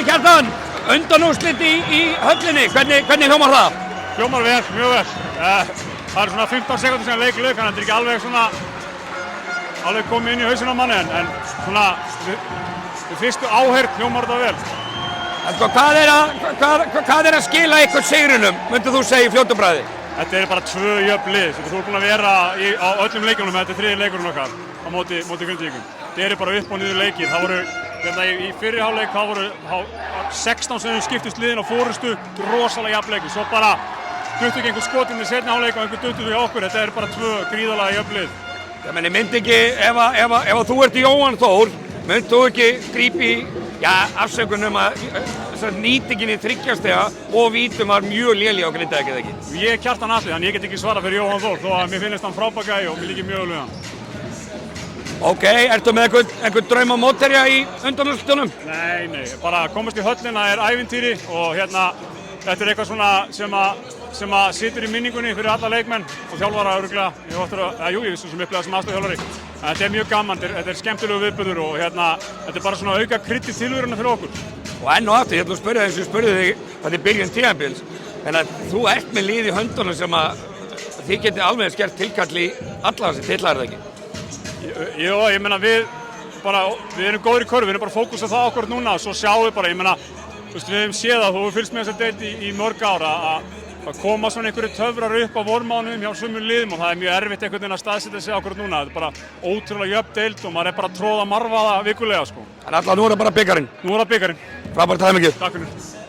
Kjartan, undanúrslit í höllinni, hvernig hljómar það? Hljómar vel, mjög vel. Það svona 15 sekúndur sem leik lauk, þannig að þetta ekki alveg komið inn í hausinn á manni, en svona við fyrstu áheyrn hljómar þetta vel. En sko, hvað er að skila ykkur sigrunum, myndir þú segja í fljótu bragði? Þetta er bara 2 jöfn lið. Þú ert búin að vera á öllum leikunum, þetta er 3. leikurinn okkar á móti Grindvíkingum. Þetta eru bara upp og niður leikir. Það voru, í fyrri hálfleik, það voru 16 sem skiptust liðin á forystu, rosalega jafn leikur. Svo bara duttu ekki einhver skot inn í seinni hálfleik og einhver duttu við okkur. Þetta er bara 2 gríðarlega jöfn lið. Já, menn ég myndi ekki, ef þú ert Jóhann Þór, myndi þú ekki grípi, afsökunum að nýtingin í 3 stiga og vítum var mjög léleg á Grindavík eða ekki? Ég er Kjartan Atli, þannig ég get ekki svarað fyrir Jóhann Þór, þó að mér finnst hann frábær gæi og mér líkir mjög vel við hann. Ok, ertu með einhvern draum á mótherja í undanúrslitunum? Nei, bara komast í höllina er ævintýri og þetta er eitthvað svona sem að situr í minningunni fyrir alla leikmenn og þjálfara örugglega. Ég vissi sem upplegað sem aðstoðarþjálfari. Þetta er mjög gaman, þetta er skemmtilegu viðburður og þetta er bara svona auka krydd í tilveruna fyrir okkur. Og enn og aftur, ég ætla að spyrja þig eins og ég spurði þig þetta er byrjun tímabils, en að þú ert með lið í höndunum sem að þið getið alveg skert tilkall í alla þessi titla, er það ekki? Jó, ég meina við erum góðir í körfu, við erum bara fókus á það okkur núna og svo sjáum við bara, ég meina, við hefum séð það, þú hefur fylgst með þessa deild í mörg ára að koma svona einhverju töfrar upp á vormánuðum hjá sumum liðum og það er mjög erfitt einhvern veginn að staðsetja sig okkur núna. Þetta er bara ótrúlega jöfn deild og maður er bara að tróða marvaða vikulega sko. En alltaf nú er það bara bikarinn. Nú er það bikarinn. Frábært, það er mikið. Takk fyrir.